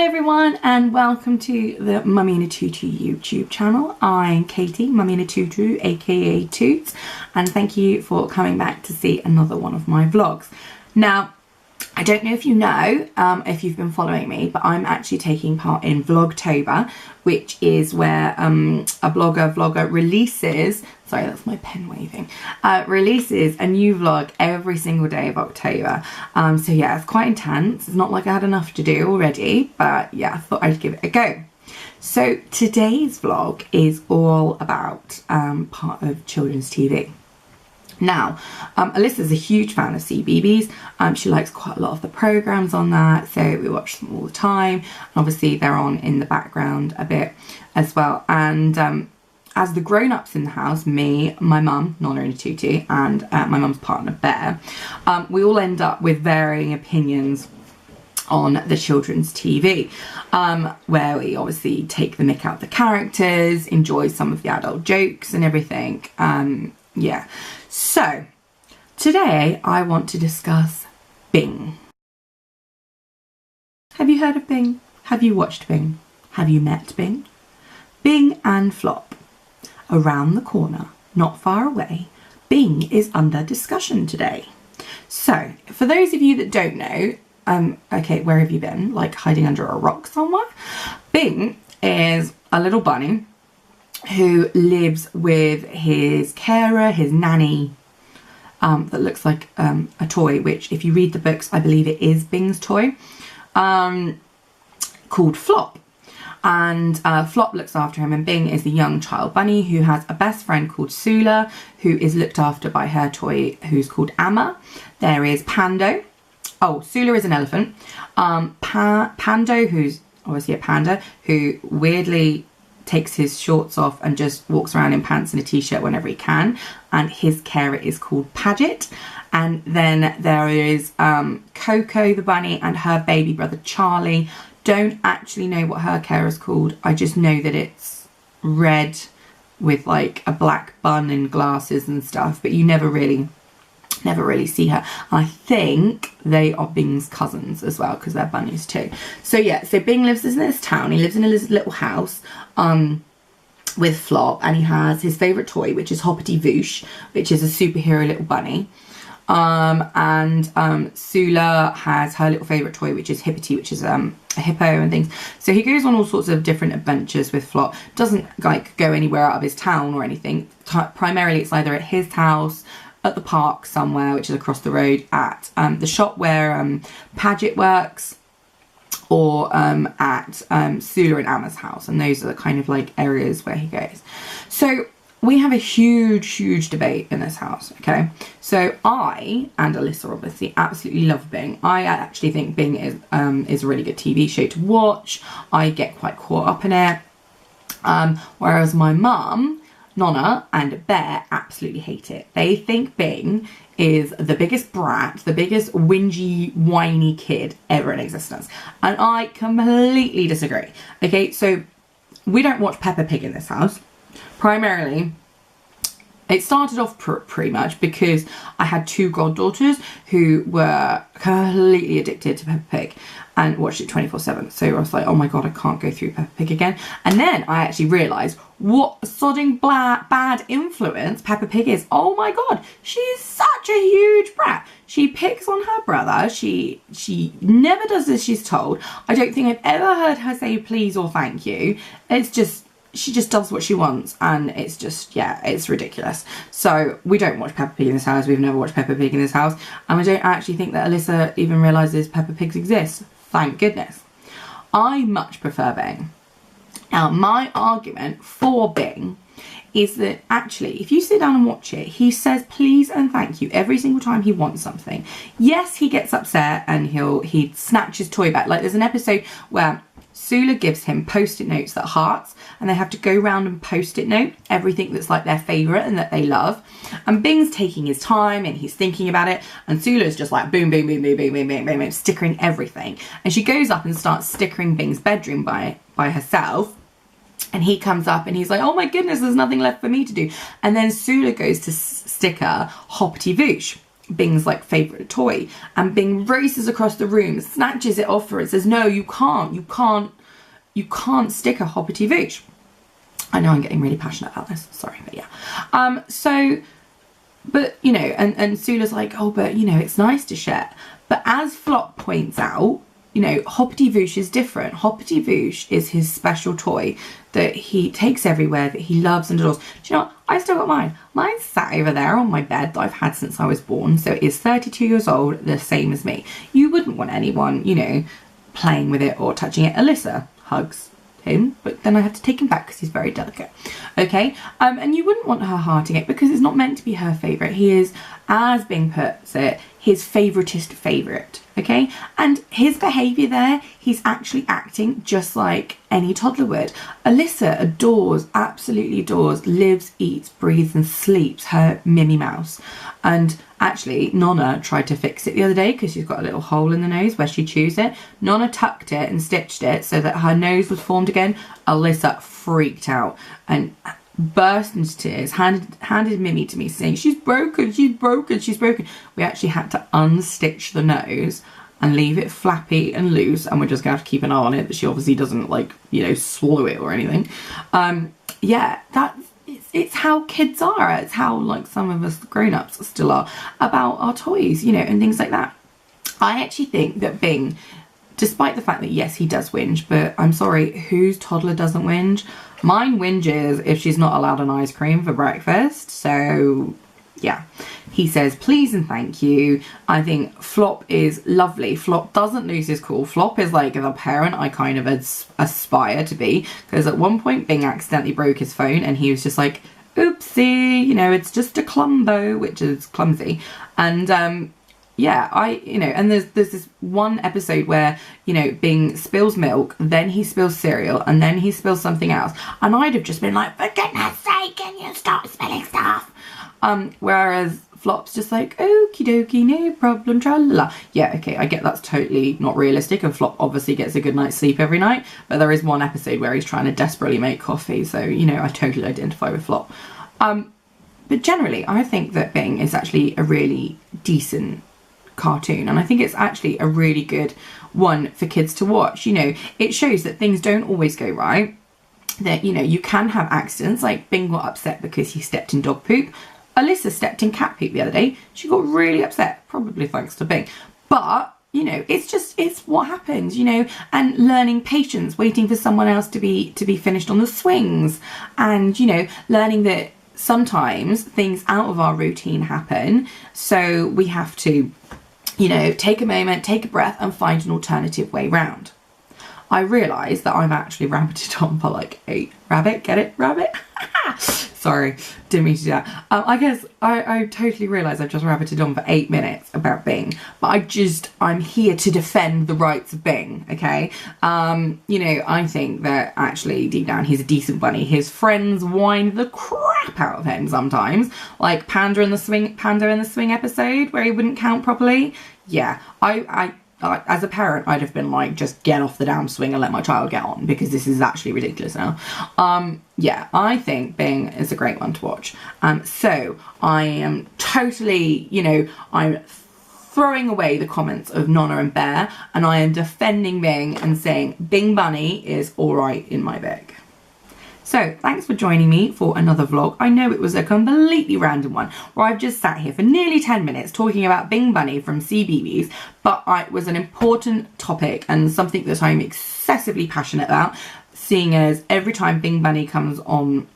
Hi everyone and welcome to the Mummy in a Tutu YouTube channel. I'm Katie, Mummy in a Tutu, aka Toots, and thank you for coming back to see another one of my vlogs. Now, I don't know if you know, if you've been following me, but I'm actually taking part in Vlogtober, which is where a vlogger releases, sorry that's my pen waving, releases a new vlog every single day of October. So yeah, it's quite intense. It's not like I had enough to do already, but yeah, I thought I'd give it a go. So today's vlog is all about part of children's TV. Now, Alyssa's a huge fan of CBeebies. She likes quite a lot of the programmes on that, so we watch them all the time. And obviously they're on in the background a bit as well. And as the grown-ups in the house, me, my mum, Nonna and Tutu, and my mum's partner, Bear, we all end up with varying opinions on the children's TV, where we obviously take the mick out of the characters, enjoy some of the adult jokes and everything. Yeah. So, today I want to discuss Bing. Have you heard of Bing? Have you watched Bing? Have you met Bing? Bing and Flop. Around the corner, not far away, Bing is under discussion today. So, for those of you that don't know, okay, where have you been? Like hiding under a rock somewhere? Bing is a little bunny who lives with his carer, his nanny, that looks like a toy, which if you read the books, I believe it is Bing's toy, called Flop. And Flop looks after him, and Bing is the young child bunny who has a best friend called Sula, who is looked after by her toy, who's called Amma. There is Pando. Oh, Sula is an elephant. Pando, who's obviously a panda, who weirdly takes his shorts off and just walks around in pants and a t-shirt whenever he can, and his carer is called Paget. And then there is Coco the bunny and her baby brother Charlie. Don't actually know what her carer is called, I just know that it's red with like a black bun and glasses and stuff, but you never really see her. I think they are Bing's cousins as well, because they're bunnies too. So yeah, so Bing lives in this town. He lives in a little house with Flop, and he has his favourite toy, which is Hoppity Voosh, which is a superhero little bunny. Sula has her little favourite toy, which is Hippity, which is a hippo and things. So he goes on all sorts of different adventures with Flop. Doesn't like go anywhere out of his town or anything. Primarily it's either at his house, at the park somewhere, which is across the road, at the shop where Paget works, or at Sula and Amma's house, and those are the kind of like areas where he goes. So we have a huge debate in this house, okay? So I and Alyssa obviously absolutely love Bing. I actually think Bing is a really good TV show to watch. I get quite caught up in it, whereas my mum, Nonna and Bear absolutely hate it. They think Bing is the biggest brat, the biggest whingy, whiny kid ever in existence. And I completely disagree. Okay, so we don't watch Peppa Pig in this house. Primarily, it started off pretty much because I had two goddaughters who were completely addicted to Peppa Pig and watched it 24/7. So I was like, oh my god, I can't go through Peppa Pig again. And then I actually realised what a sodding bad influence Peppa Pig is. Oh my god, she's such a huge brat. She picks on her brother. She never does as she's told. I don't think I've ever heard her say please or thank you. It's just, she just does what she wants, and it's just, yeah, it's ridiculous. So we don't watch Peppa Pig in this house. We've never watched Peppa Pig in this house, and I don't actually think that Alyssa even realises Peppa Pigs exist. Thank goodness. I much prefer Bing. Now, my argument for Bing is that actually, if you sit down and watch it, he says please and thank you every single time he wants something. Yes, he gets upset and he'd snatch his toy back. Like there's an episode where Sula gives him post-it notes that are hearts, and they have to go round and post-it note everything that's like their favourite and that they love. And Bing's taking his time and he's thinking about it, and Sula's just like boom, boom, boom, boom, boom, boom, boom, boom, boom, stickering everything. And she goes up and starts stickering Bing's bedroom by herself. And he comes up and he's like, oh my goodness, there's nothing left for me to do. And then Sula goes to sticker Hoppity Voosh. Bing's like favourite toy, and Bing races across the room, snatches it off her and says, no, you can't stick a hoppity vooch. I know I'm getting really passionate about this, sorry, but yeah. But, you know, and Sula's like, oh, but, you know, it's nice to share. But as Flop points out, you know, Hoppity Voosh is different. Hoppity Voosh is his special toy that he takes everywhere, that he loves and adores. Do you know what? I still got mine. Mine's sat over there on my bed that I've had since I was born. So it is 32 years old, the same as me. You wouldn't want anyone, you know, playing with it or touching it. Alyssa hugs him, but then I had to take him back because he's very delicate. Okay, and you wouldn't want her hearting it because it's not meant to be her favourite. He is, as Bing puts it, his favouriteest favourite. Okay, and his behaviour there, he's actually acting just like any toddler would. Alyssa adores, absolutely adores, lives, eats, breathes and sleeps her Mimmy Mouse. And actually, Nonna tried to fix it the other day because she's got a little hole in the nose where she chews it. Nonna tucked it and stitched it so that her nose was formed again. Alyssa freaked out and burst into tears, handed Mimmy to me saying, she's broken, she's broken, she's broken. We actually had to unstitch the nose and leave it flappy and loose, and we're just gonna have to keep an eye on it that she obviously doesn't, like, you know, swallow it or anything. Yeah, it's how kids are. It's how, like, some of us grown-ups still are about our toys, you know, and things like that. I actually think that Bing, despite the fact that, yes, he does whinge, but I'm sorry, whose toddler doesn't whinge? Mine whinges if she's not allowed an ice cream for breakfast, so yeah. He says please and thank you. I think Flop is lovely. Flop doesn't lose his cool. Flop is like the parent I kind of aspire to be, because at one point Bing accidentally broke his phone and he was just like, oopsie, you know, it's just a clumbo, which is clumsy. And yeah, you know, and there's this one episode where, you know, Bing spills milk, then he spills cereal, and then he spills something else. And I'd have just been like, for goodness sake, can you stop spilling stuff? Whereas Flop's just like, okie dokie, no problem, tra-la-la. Yeah, okay, I get that's totally not realistic, and Flop obviously gets a good night's sleep every night, but there is one episode where he's trying to desperately make coffee, so, you know, I totally identify with Flop. But generally, I think that Bing is actually a really decent cartoon, and I think it's actually a really good one for kids to watch. You know, it shows that things don't always go right, that, you know, you can have accidents, like Bing got upset because he stepped in dog poop. Alyssa stepped in cat poop the other day. She got really upset, probably thanks to Bing. But, you know, it's what happens, you know, and learning patience, waiting for someone else to be finished on the swings, and, you know, learning that sometimes things out of our routine happen, so we have to, you know, take a moment, take a breath and find an alternative way round. I realise that I've actually rabbited on for like 8. Rabbit, get it? Rabbit? Sorry, didn't mean to do that. I guess I totally realise I've just rabbited on for 8 minutes about Bing, but I'm here to defend the rights of Bing, okay? You know, I think that actually deep down he's a decent bunny. His friends whine the crap out of him sometimes, like Panda in the Swing episode where he wouldn't count properly. Yeah, I as a parent, I'd have been like, just get off the damn swing and let my child get on, because this is actually ridiculous now. Yeah, I think Bing is a great one to watch. So I am totally, you know, I'm throwing away the comments of Nonna and Bear, and I am defending Bing and saying Bing Bunny is all right in my book. So, thanks for joining me for another vlog. I know it was a completely random one, where I've just sat here for nearly 10 minutes talking about Bing Bunny from CBeebies, but it was an important topic and something that I'm excessively passionate about, seeing as every time Bing Bunny comes on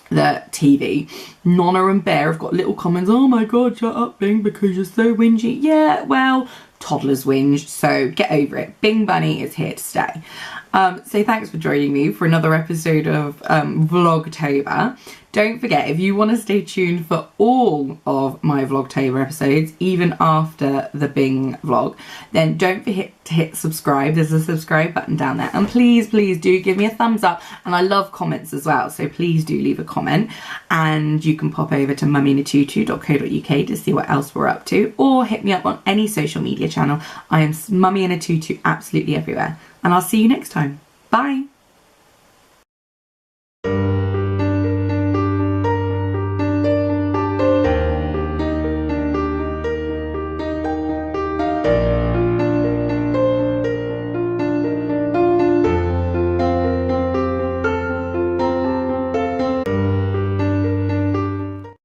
the TV, Nonna and Bear have got little comments, oh my god, shut up Bing because you're so whingy. Yeah, well, toddlers whinge, so get over it. Bing Bunny is here to stay. So thanks for joining me for another episode of Vlogtober. Don't forget, if you want to stay tuned for all of my Vlogtober episodes, even after the Bing vlog, then don't forget to hit subscribe. There's a subscribe button down there. And please do give me a thumbs up. And I love comments as well, so please do leave a comment. And you can pop over to mummyinatutu.co.uk to see what else we're up to, or hit me up on any social media channel. I am Mummy in a Tutu absolutely everywhere. And I'll see you next time. Bye.